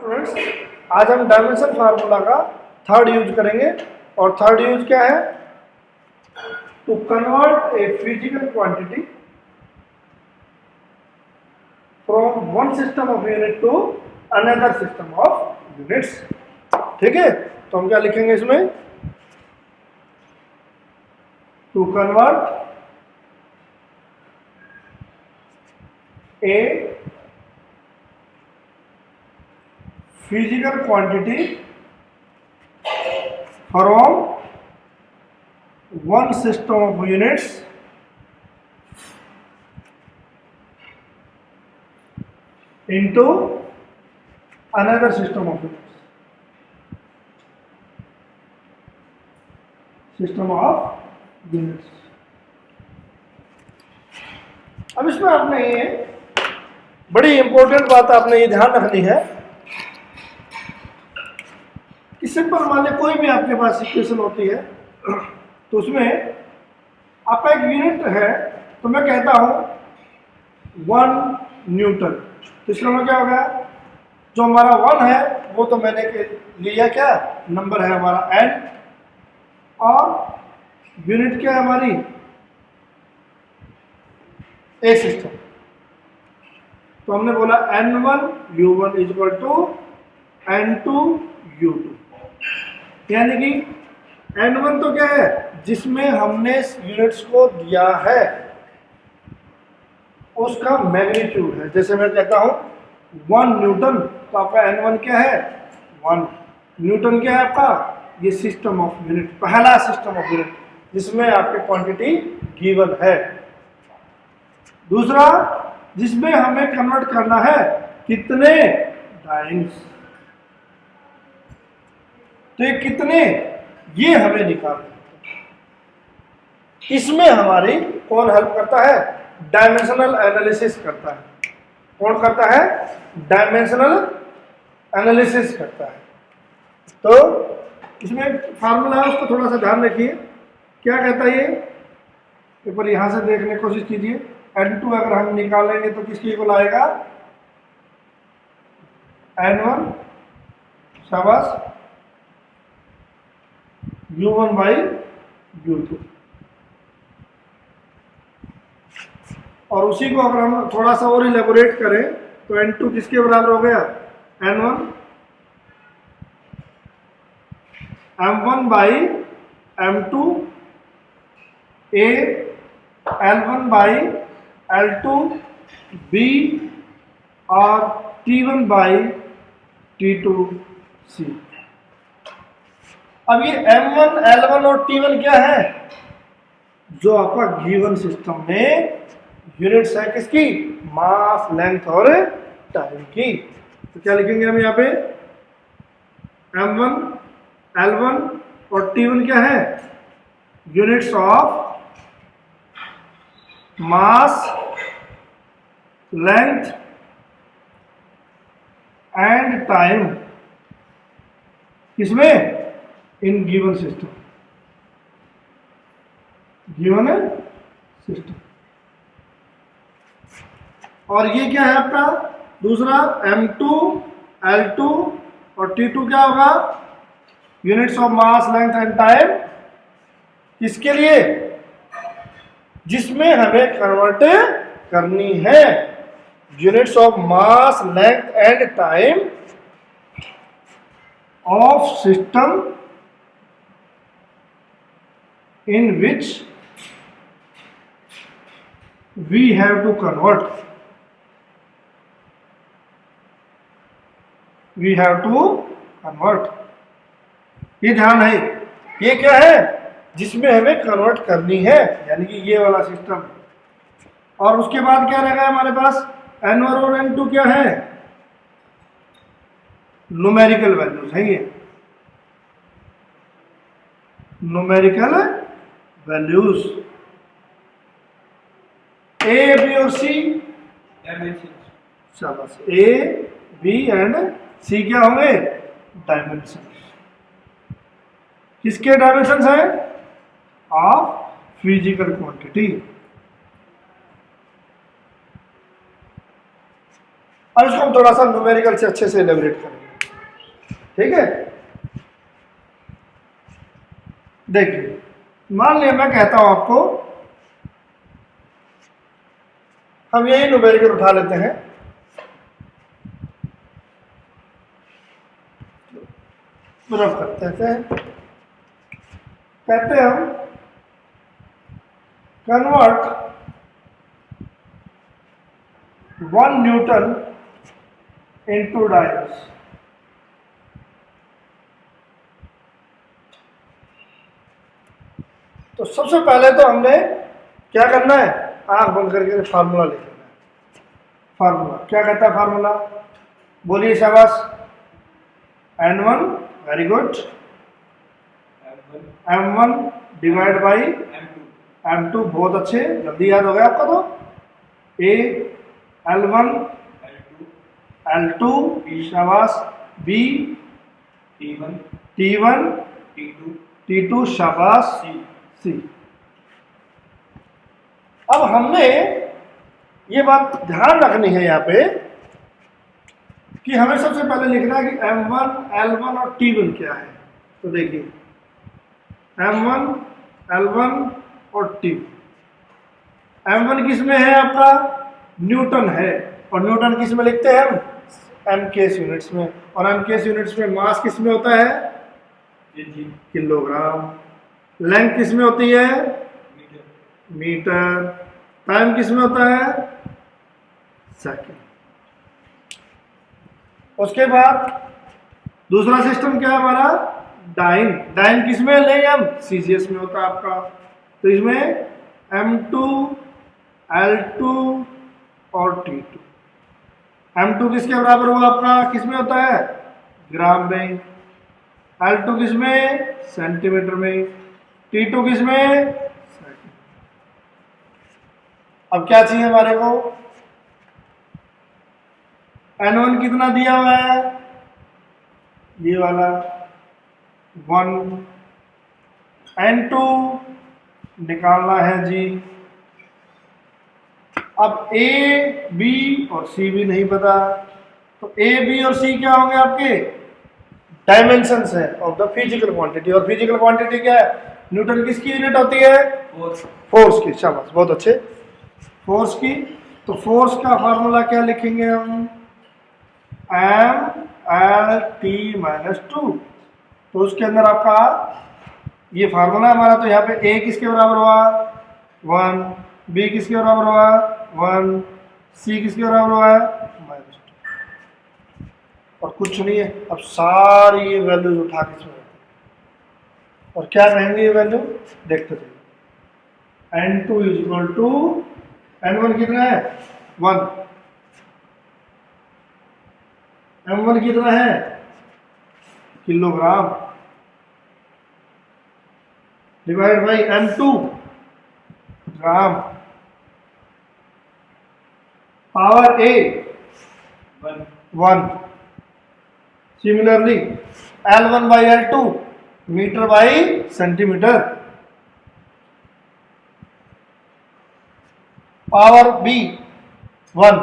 Students, आज हम dimension formula का थर्ड यूज करेंगे। और थर्ड यूज क्या है? To convert a physical quantity from one system of unit to another system of units. ठीक है, तो हम क्या लिखेंगे इसमें? To convert a physical quantity from one system of units into another system of units, अब इसमें आपने ये बड़ी इंपॉर्टेंट बात आपने ये ध्यान रखनी है कि सिंपल मान लीजिए कोई भी आपके पास इक्वेशन होती है तो उसमें आपका एक यूनिट है, तो मैं कहता हूं 1 न्यूटन, तो इसका मतलब क्या हो गया? जो हमारा 1 है वो तो मैंने लिया, क्या नंबर है हमारा n, और यूनिट क्या है हमारी? एक सिस्टम। तो हमने बोला n1 u1 equal to n2 u2, यानी कि n1 तो क्या है? जिसमें हमने यूनिट्स को दिया है उसका मैग्नीट्यूड है। जैसे मैं कहता हूं 1 न्यूटन, तो आपका n1 क्या है? 1 न्यूटन। क्या है आपका? ये सिस्टम ऑफ यूनिट, पहला सिस्टम ऑफ यूनिट जिसमें आपकी क्वांटिटी गिवन है। दूसरा, जिसमें हमें कन्वर्ट करना है कितने टाइम्स, तो ये कितने, ये हमें निकालना। इसमें हमारी कौन हेल्प करता है? डायमेंशनल एनालिसिस करता है। कौन करता है? डायमेंशनल एनालिसिस करता है। तो इसमें फार्मूला है, उसको थोड़ा सा ध्यान रखिए। क्या कहता है ये? एक बार यहां से देखने की कोशिश कीजिए। n2 अगर हम निकालेंगे तो किसके इक्वल आएगा? n1 शाबाश u1 बाई u2। और उसी को अगर हम थोड़ा सा और इलेबोरेट करें तो n2 किसके बराबर हो गया? n1 m1 by m2 a l1 by l2 b और t1 बाई t2 c। अब ये m1 l1 और t1 क्या है? जो आपका गिवन सिस्टम में यूनिट्स है किसकी? मास, लेंथ और टाइम की। तो क्या लिखेंगे हम यहाँ पे? m1 l1 और t1 क्या है? Units of mass, length and time, किसमें? In given system, given system. और ये क्या है आपका? दूसरा m2 l2 और t2 क्या होगा? Units of mass, length and time, किसके लिए? जिसमें हमें कन्वर्ट करनी है units of mass, length and time of system in which we have to convert, ये ध्यान है। ये क्या है? जिसमें हमें कन्वर्ट करनी है, यानी कि ये वाला सिस्टम। और उसके बाद क्या रहेगा हमारे पास? n1 और n2 क्या है? न्यूमेरिकल वैल्यूज है। ये न्यूमेरिकल वैल्यूज ए, बी और सी, शाबाश, ए, बी एंड सी क्या होंगे? डायमेंशन। किसके डायमेंशन है? Of physical quantity. अब इसको हम थोड़ा सा न्यूमेरिकल से अच्छे से एलेबोरेट करेंगे। ठीक है। देखिए मान लिया मैं कहता हूं आपको, हम यही न्यूमेरिकल उठा लेते हैं, रफ करते हैं, कहते हैं हम कन्वर्ट 1 न्यूटन इनटू डायल्स। तो सबसे पहले तो हमने क्या करना है, आंख बंद करके फार्मूला लिख लेना है। फार्मूला क्या कहता है, फार्मूला बोलिए शाबाश। N1 very good, M1 divide by M2 बहुत अच्छे, जल्दी याद हो गया आपका। तो A L1 L2 शाबाश, B T1 T2 शाबाश, C। अब हमने ये बात ध्यान रखनी है यहाँ पे कि हमें सबसे पहले लिखना है कि M1 L1 और T1 क्या है। तो देखिए M1 L1 और T1। M1 किस में है आपका, न्यूटन है, और न्यूटन किस में लिखते हैं हम, MKS यूनिट्स में, और MKS यूनिट्स में मास किस में होता है, किलोग्राम। लेंथ किस में होती है, मीटर। टाइम किस में होता है, सेकंड। उसके बाद दूसरा सिस्टम क्या है हमारा, डाइन। डाइन किस में लेंगे हम, CGS में होता है आपका। तो इसमें M2 L2 और T2। M2 किसके बराबर हुआ आपका, किस में होता है, ग्राम में। L2 किस में, सेंटीमीटर में। T2 किस में, सेकंड। अब क्या चाहिए हमारे को, N1 कितना दिया हुआ है, ये वाला 1। N2 निकालना है जी। अब A B और C भी नहीं पता, तो A B और C क्या होंगे आपके, डायमेंशंस है ऑफ द फिजिकल क्वांटिटी। और फिजिकल क्वांटिटी क्या है, न्यूटन किसकी यूनिट होती है, फोर्स की। शाबाश बहुत अच्छे, फोर्स की। तो फोर्स का फार्मूला क्या लिखेंगे हम, M/L/T-2। तो उसके अंदर आपका ये फार्मूला हमारा। तो यहाँ पे A किसके बराबर हुआ, 1, B किसके बराबर हुआ, 1, C किसके बराबर हुआ, -2। और कुछ नहीं है। अब सारी ये वैल्यूज उठा के इसमें, और क्या कहेंगे ये वैल्यू, देखते थे। N2 = N1 कितना है, 1। M1 कितना है, kilogram, divide by M2 gram. Power A 1। Similarly L1 by L2 metre by centimetre. Power B 1।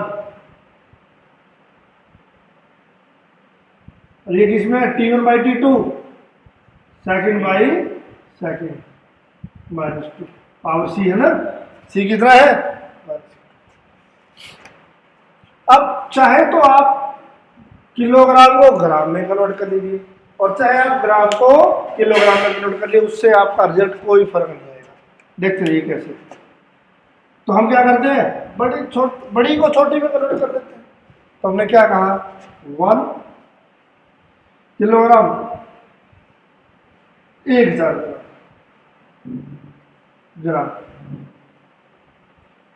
और ये किसमें, T1 by T2 second by second, -2। Power C है ना, C कितना है, अब चाहे तो आप किलोग्राम को ग्राम में कन्वर्ट कर लीजिए, और चाहे आप ग्राम को किलोग्राम में कन्वर्ट कर लीजिए, उससे आपका रिजल्ट कोई फर्क नहीं आएगा। देखते रहिए कैसे। तो हम क्या करते हैं, बड़ी को छोटी में कन्वर्ट कर देते हैं। तो हमने क्या कहा, 1 किलोग्राम 1000 ग्राम,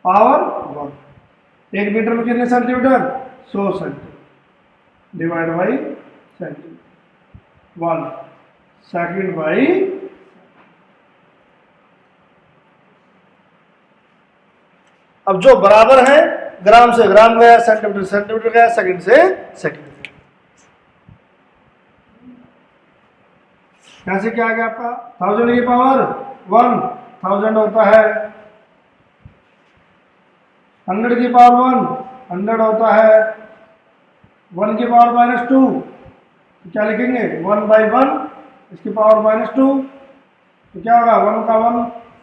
पावर 1। 1 मीटर में कितने centimetre, 100 centimetre, divide by centimetre. 1 second by. अब जो बराबर है, ग्राम से ग्राम गया, सेंटीमीटर सेंटीमीटर गया, सेकंड से सेकंड। कैसे क्या आ गया आपका, 1000 की पावर 1 1000 होता है, 100 की पावर 1 100 होता है, 1 की पावर -2 तो क्या लिखेंगे 1/1 इसकी पावर -2, तो क्या होगा 1 का 1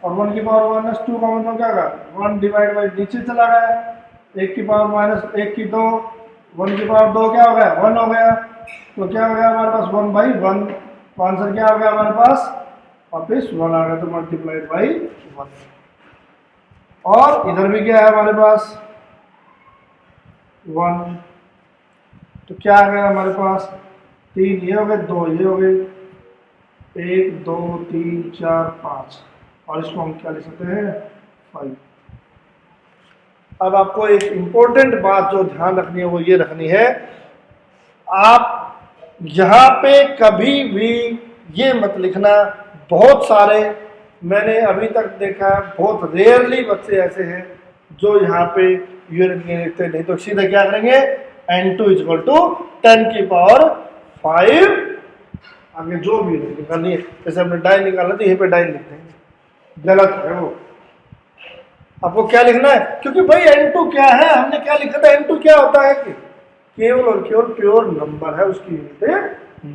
और 1 की पावर -2 का मतलब क्या होगा 1 डिवाइड बाई नीचे चला गया, 1 की पावर -1 की 2, 1 की पावर 2 क्या हो गया 1 हो गया, तो क्या हो गया हमारे पास 1/1, तो आंसर क्या हो गया हमारे पास वापिस 1 आ गया, तो मल्टीप्लाइड बाई 1। और इधर भी क्या है हमारे पास 1, तो क्या आ गया हमारे पास 3 ये हो गए, 2 ये हो गए, 1 2 3 4 5, और इसको हम क्या लिख सकते हैं 5। अब आपको एक इंपॉर्टेंट बात जो ध्यान रखनी है वो ये रखनी है, आप यहाँ पे कभी भी ये मत लिखना, बहुत सारे मैंने अभी तक देखा है, बहुत रेयरली बच्चे ऐसे हैं जो यहाँ पे यूनिट नहीं लिखते, नहीं तो सीधा क्या करेंगे n2 = 10 की पावर 5, आगे जो भी यूनिट निकालनी है, जैसे हमने डाई निकालना तो यहीं पे डाई लिख देंगे, गलत है वो। आपको क्या लिखना है, क्योंकि भाई n2 क्या है, हमने क्या लिखा था n2 क्या होता है कि केवल और केवल प्योर नंबर है, उसकी यूनिट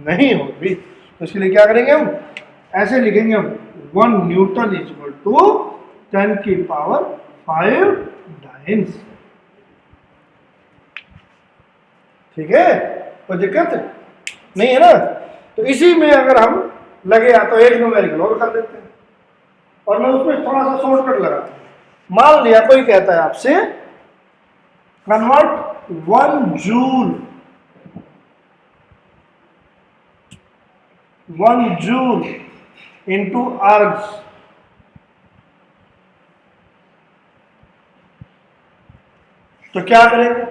नहीं होगी, तो इसके लिए क्या करेंगे हम ऐसे लिखेंगे हम 1 न्यूटन = 10 की पावर 5 डाइन्स। ठीक है, कोई दिक्कत नहीं है ना। तो इसी में अगर हम लगे या तो एक न्यूमेरिकल और कर देते हैं, और मैं उसमें थोड़ा सा शॉर्टकट लगाता हूं। मान लिया कोई कहता है आपसे कन्वर्ट 1 जूल 1 जूल इंटू अर्ग्स, तो क्या करेंगे,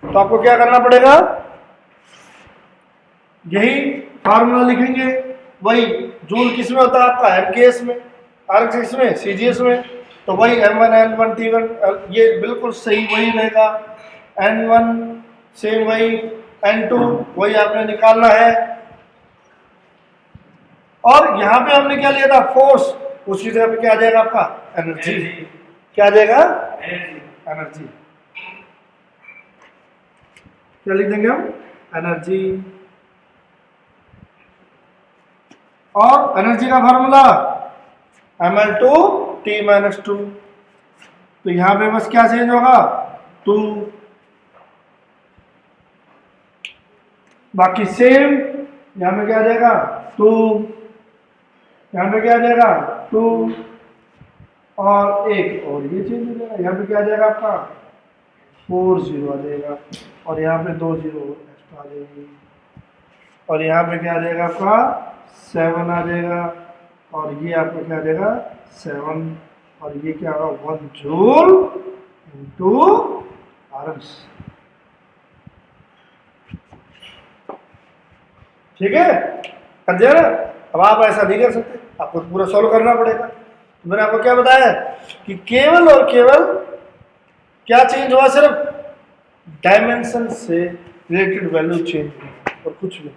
तो आपको क्या करना पड़ेगा, यही फार्मूला लिखेंगे, वही जूल किस में होता है आपका एमकेएस में, अर्ग्स किसमें सीजीएस में, तो वही m1 n1 t1 ये बिल्कुल सही वही रहेगा, n1 सेम वही, n2 वही आपने निकालना है, और यहां पे हमने क्या लिया था फोर्स, उसी जगह पे क्या आ जाएगा आपका एनर्जी, क्या आ जाएगा एनर्जी, क्या लिख देंगे हम एनर्जी, और एनर्जी का फार्मूला ml2 t-2, तो यहां पे बस क्या चेंज होगा 2, बाकी सेम, यहां पे क्या आ जाएगा 2, यहां पे क्या आ जाएगा 2, और एक और ये चेंज हो जाएगा, यहाँ पे क्या आ जाएगा आपका 4 0 आ जाएगा, और यहाँ पे 2 0 एक्स्ट्रा आ जाएगी, और यहाँ पे क्या आ जाएगा आपका 7 आ जाएगा, और ये आपका क्या आ जाएगा 7, और ये क्या होगा 1 जूल इंटू अर्ग्स। ठीक है, कर दिया ना। अब आप ऐसा नहीं कर सकते, आपको पूरा सॉल्व करना पड़ेगा। तो मैंने आपको क्या बताया कि केवल और केवल क्या चेंज हुआ, सिर्फ डायमेंशन से रिलेटेड वैल्यू चेंज हुई और कुछ भी नहीं।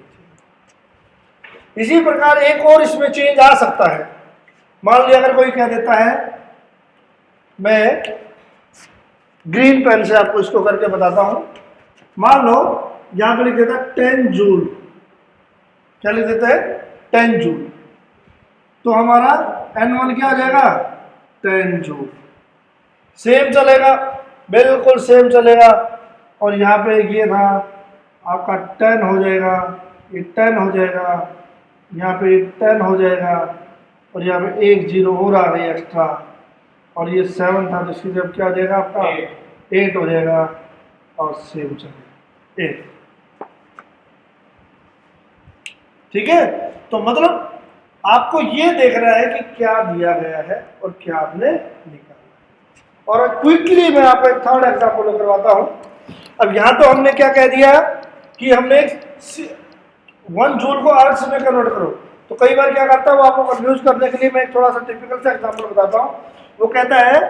इसी प्रकार एक और इसमें चेंज आ सकता है, मान लिया अगर कोई कह देता है, मैं ग्रीन पेन से आपको इसको करके बताता हूं, मान लो यहां पर लिख देता है 10 जूल, क्या लिख देता है 10 जूल, तो हमारा n1 क्या आ जाएगा 10 जूल, सेम चलेगा, बिल्कुल सेम चलेगा, और यहाँ पे ये था आपका 10 हो जाएगा, ये 10 हो जाएगा, यहाँ पे 10 हो जाएगा, और यहाँ पे 1 0 और आ गई एक्स्ट्रा, और ये 7 था तो इसकी जब क्या आ जाएगा आपका 8 हो जाएगा, और सेम चलेगा 8। ठीक है, तो मतलब आपको ये देख रहा है कि क्या दिया गया है और क्या आपने निकाला। और क्विकली मैं आपको एक थर्ड एग्जांपल करवाता हूं। अब यहां तो हमने क्या कह दिया कि हमने 1 जूल को अर्ग्स में कन्वर्ट करो, तो कई बार क्या करता है वो आपको कंफ्यूज करने के लिए मैं एक थोड़ा सा टिपिकल सा एग्जांपल बताता हूं। वो कहता है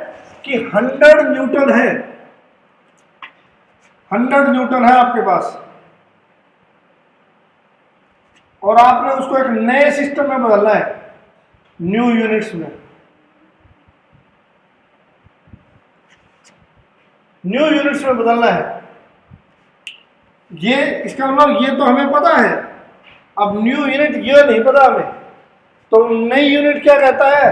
कि 100 न्यूटन है, 100 न्यूटन है आपके पास, और आपने उसको एक नए सिस्टम में बदलना है, न्यू यूनिट्स में, न्यू यूनिट्स में बदलना है। ये इसका मतलब ये तो हमें पता है, अब न्यू यूनिट ये नहीं पता हमें। तो नई यूनिट क्या कहता है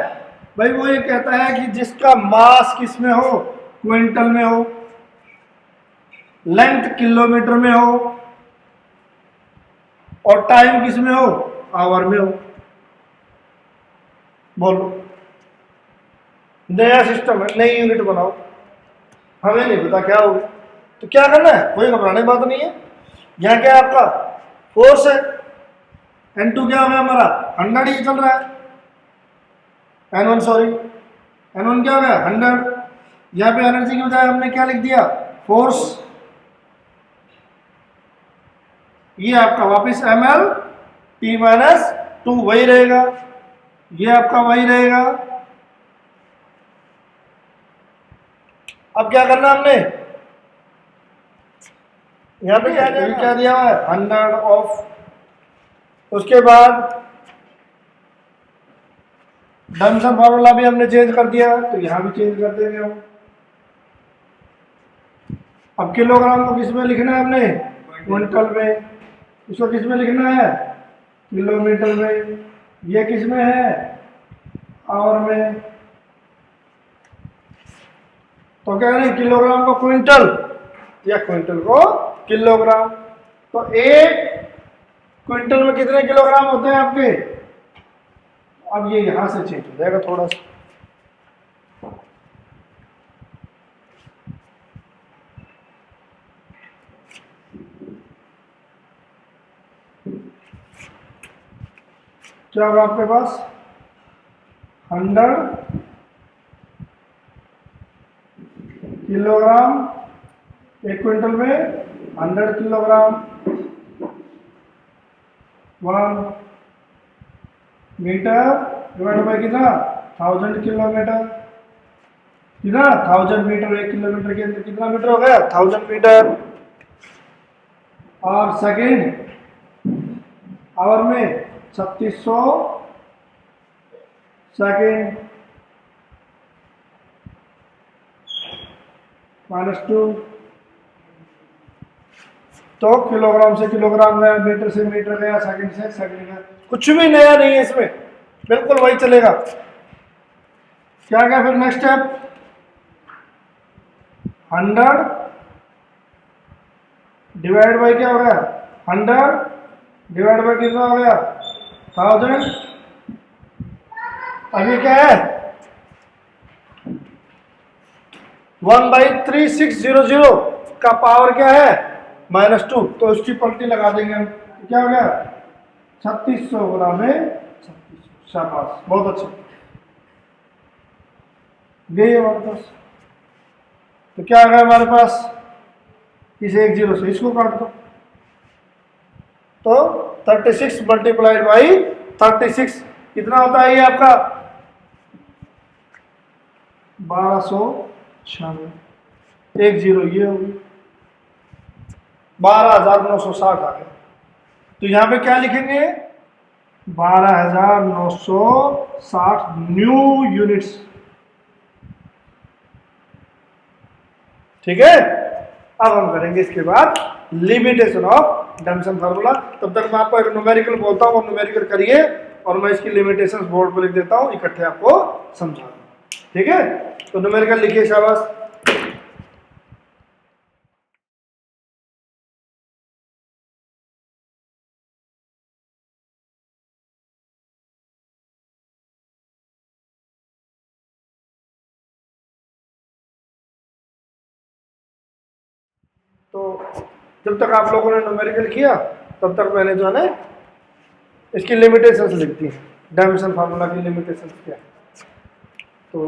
भाई? वो ये कहता है कि जिसका मास किस में हो, क्विंटल में हो, लेंथ किलोमीटर में हो, और टाइम किस में हो, आवर में हो। बोलो, नया सिस्टम है, नई यूनिट बनाओ, हमें नहीं पता क्या होगा। तो क्या करना है, कोई घबराने की बात नहीं है। यहाँ क्या है आपका फोर्स है, N2 क्या हो गया हमारा 100 ही चल रहा है, N1 सॉरी, N1 क्या हो गया 100। यहाँ पे एनर्जी की बजाय हमने क्या लिख दिया, फोर्स। ये आपका वापस ml t माइनस 2 वही रहेगा, ये आपका वही रहेगा। अब क्या करना हमने, यहाँ पे क्या दिया हुआ है 100 ऑफ, उसके बाद डमसन फार्मूला भी हमने चेंज कर दिया, तो यहाँ भी चेंज कर देंगे हम। अब किलोग्राम को किस में लिखना है हमने, क्विंटल में। इसको किस में लिखना है, किलोमीटर में। ये किस में है, आवर में। तो क्या करें, किलोग्राम को क्विंटल या क्विंटल को किलोग्राम। तो एक क्विंटल में कितने किलोग्राम होते हैं आपके। अब ये यहां से चेंज हो जाएगा थोड़ा सा। क्या होगा आपके पास 100 किलोग्राम, एक क्विंटल में 100 किलोग्राम, 1 मीटर डिवाइड बाय कितना 1000 किलोमीटर, कितना 1000 मीटर। एक किलोमीटर के अंदर कितना मीटर हो गया 1000 मीटर। और सेकेंड, आवर में 3600 सेकेंड -2। तो किलोग्राम से किलोग्राम गया, मीटर से मीटर गया, सेकंड से सेकंड गया। कुछ भी नया नहीं है इसमें, बिल्कुल वही चलेगा। क्या क्या फिर नेक्स्ट स्टेप, 100 डिवाइड बाई क्या हो गया 100 डिवाइड बाई कितना हो गया 1000। अभी क्या है 1/3600 का पावर क्या है -2। तो उसकी पलटी लगा देंगे हम, तो क्या हो गया 3600 गुना में 3600। शाबाश, बहुत अच्छा, गई हमारे पास। तो क्या आ गया हमारे पास, इस 1 0 से इसको काट दो, तो 36 मल्टीप्लाइड बाई 36 कितना होता है ये आपका 1296। 1 0 ये होगी 12960 आ गया। तो यहां पे क्या लिखेंगे 12960 न्यू यूनिट्स। ठीक है, अब हम करेंगे इसके बाद लिमिटेशन ऑफ डमसन फार्मूला। तब तक मैं आपको एक न्यूमेरिकल बोलता हूँ, न्यूमेरिकल करिए और मैं इसकी लिमिटेशंस बोर्ड पर लिख देता हूँ, इकट्ठे आपको समझा दूँ। ठीक है, तो न्यूमेरिकल लिखिए, शाबाश। तो जब तक आप लोगों ने न्यूमेरिकल किया तब तक मैंने जो है ना इसकी लिमिटेशंस लिख दी। डायमेंशन फार्मूला की लिमिटेशंस क्या है, तो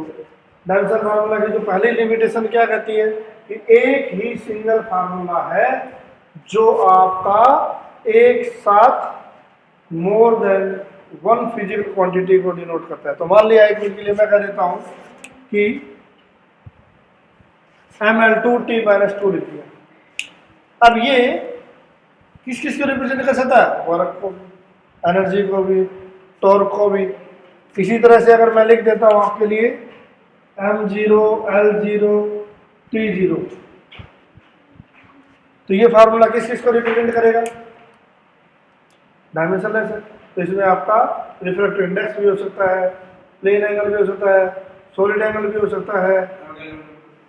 डायमेंशन फार्मूला की जो पहली लिमिटेशन क्या कहती है कि एक ही सिंगल फार्मूला है जो आपका एक साथ more than one physical quantity को डिनोट करता है। तो मान लिया एक मिनट के लिए मैं कह देता हूं कि ml2t-2 लिख दिया। अब ये किस किस को रिप्रेजेंट कर सकता है, वर्क को भी, एनर्जी को भी, टॉर्क को भी। इसी तरह से अगर मैं लिख देता हूं आपके लिए m0 l0 t0, तो ये फार्मूला किस चीज को रिप्रेजेंट करेगा? डायमेंशनलेस है, तो इसमें आपका रिफ्रैक्टिव इंडेक्स भी हो सकता है, प्लेन एंगल भी हो सकता है, सॉलिड एंगल भी हो सकता है,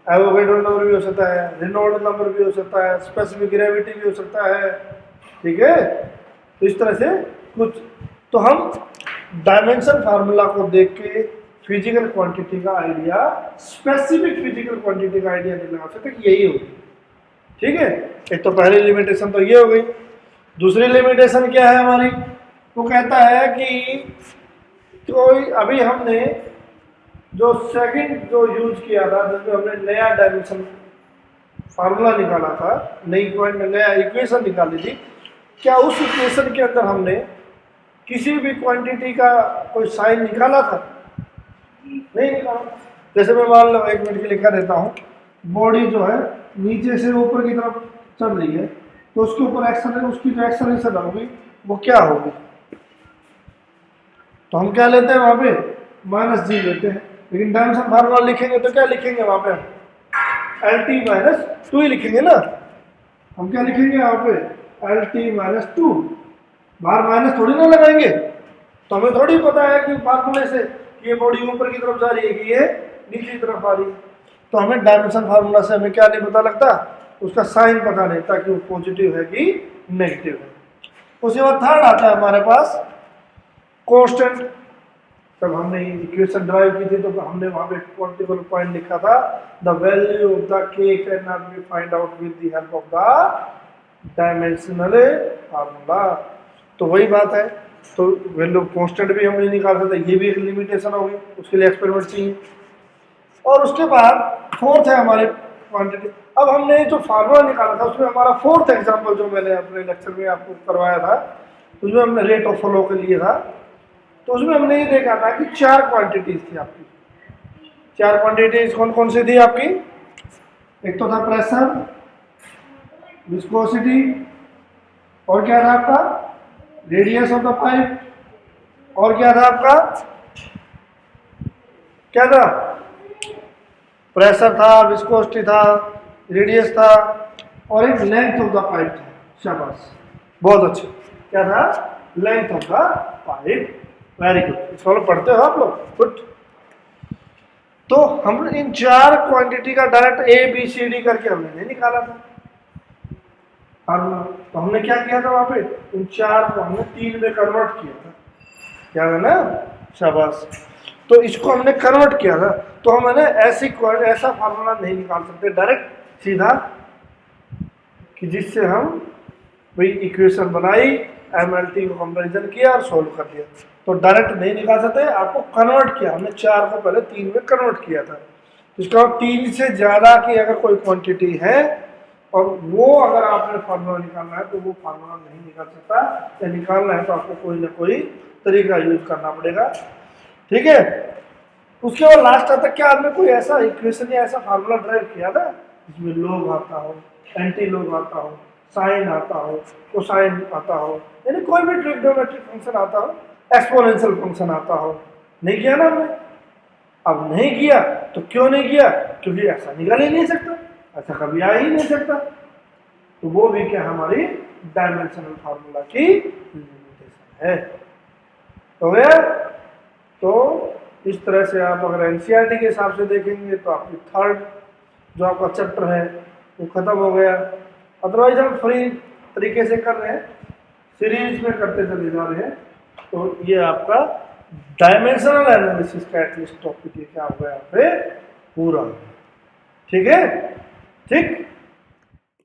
एवोगैड्रो नंबर भी हो सकता है, रेनॉल्ड नंबर भी हो सकता है, स्पेसिफिक ग्रेविटी भी हो सकता है। ठीक है, तो इस तरह से कुछ, तो हम डायमेंशन फार्मूला को देख के फिजिकल क्वांटिटी का आइडिया, स्पेसिफिक फिजिकल क्वांटिटी का आइडिया नहीं लगा सकते कि यही होगी। ठीक है, एक तो पहली लिमिटेशन तो ये हो गई। दूसरी लिमिटेशन क्या है हमारी? वो कहता है कि कोई अभी हमने जो सेकंड जो यूज किया था, जिसमें हमने नया डायमेंशन फार्मूला निकाला था, नया इक्वेशन निकाली थी, क्या उस इक्वेशन के अंदर हमने किसी भी क्वांटिटी का कोई साइन निकाला था? नहीं निकाला। जैसे मैं मान लो 1 मिनट के लिए लिखा देता हूँ, बॉडी जो है नीचे से ऊपर की तरफ चल रही है, तो उसके ऊपर एक्शन है, उसकी जो एक्सलेरेशन होगी वो क्या होगी? तो हम क्या लेते हैं वहां पे? -g लेते हैं। लेकिन डायमेंशन फार्मूला लिखेंगे तो क्या लिखेंगे वहां पे? LT-2 ही लिखेंगे ना। हम क्या लिखेंगे वहां पे? LT-2। बाहर माइनस थोड़ी ना लगाएंगे, तो हमें थोड़ी पता है कि फार्मूले से कि ये बॉडी ऊपर की तरफ जा रही है कि ये नीचे की तरफ आ रही है। तो हमें डायमेंशन फार्मूला से हमें क्या नहीं पता लगता? उसका साइन पता नहीं था कि वो पॉजिटिव है कि नेगेटिव है। उसके बाद थर्ड आता है हमारे पास कांस्टेंट। जब हमने इक्वेशन ड्राइव की थी तो हमने वहां पे पर्टिकुलर पॉइंट लिखा था, the value of the k can not be find out with the help of the dimensional formula. तो वही बात है, तो वैल्यू कांस्टेंट भी हम नहीं निकाल सकते, ये भी एक लिमिटेशन होगी, उसके लिए एक्सपेरिमेंट चाहिए। और उसके बाद फोर्थ है हमारे क्वांटिटी। अब हमने जो फार्मूला निकाला था उसमें हमारा फोर्थ एग्जांपल जो मैंने अपने लेक्चर में आपको करवाया था, उसमें हमने रेट ऑफ फ्लो के लिए था, तो उसमें हमने ये देखा था कि 4 क्वांटिटीज थी आपकी। 4 क्वांटिटीज कौन कौन सी थी आपकी? एक तो था प्रेशर, विस्कोसिटी, और क्या था आपका? रेडियस ऑफ द पाइप, और क्या था आपका? क्या था? प्रेशर था, विस्कोसिटी था, रेडियस था, और एक लेंथ ऑफ द पाइप था। शाबाश, बहुत अच्छे। क्या था? Length of the pipe. Very good, इसको पढ़ते हो आप लोग? गुड। तो हम इन 4 क्वांटिटी का डायरेक्ट ABCD करके हमने नहीं निकाला था फार्मूला। तो हमने क्या किया था वहां पे? इन 4 को हमने 3 में कन्वर्ट किया था। क्या है ना? शाबाश। तो इसको हमने कन्वर्ट किया था, तो हम ऐसा फार्मूला नहीं निकाल सकते डायरेक्ट सीधा कि जिससे हम वही इक्वेशन बनाई, MLT को कंपेरिजन किया और सोल्व कर दिया। तो डायरेक्ट नहीं निकाल सकते, आपको कन्वर्ट किया। हमने 4 को पहले 3 में कन्वर्ट किया था। इसका 3 से ज़्यादा की अगर कोई क्वांटिटी है और वो अगर आपने फार्मूला निकालना है तो वो फार्मूला नहीं निकाल सकता, या निकालना है तो आपको कोई ना कोई तरीका यूज करना पड़ेगा। ठीक है, उसके बाद लास्ट आता क्या? आपने कोई ऐसा इक्वेशन या ऐसा फार्मूला ड्राइव किया था जिसमें लॉग आता हो, एंटी लॉग आता हो, साइन आता हो, कोसाइन आता हो, यानी कोई भी ट्रिग्नोमेट्रिक फंक्शन आता हो, एक्सपोनेंशियल फंक्शन आता हो? नहीं किया ना हमने। अब नहीं किया तो क्यों नहीं किया? क्योंकि ऐसा निकल ही नहीं सकता, ऐसा कभी आ ही नहीं सकता। तो वो भी क्या हमारी डायमेंशनल फार्मूला की लिमिटेशन है। तो गया? तो इस तरह से आप अगर NCERT के हिसाब से देखेंगे तो आपकी थर्ड जो आपका चैप्टर है वो खत्म हो गया। अदरवाइज हम फ्री तरीके से कर रहे हैं, सीरीज में करते चले जा रहे हैं। तो ये आपका डायमेंशनल एनालिसिस का एटलीस्ट टॉपिक क्या हो गया यहाँ पे पूरा। ठीक है, ठीक।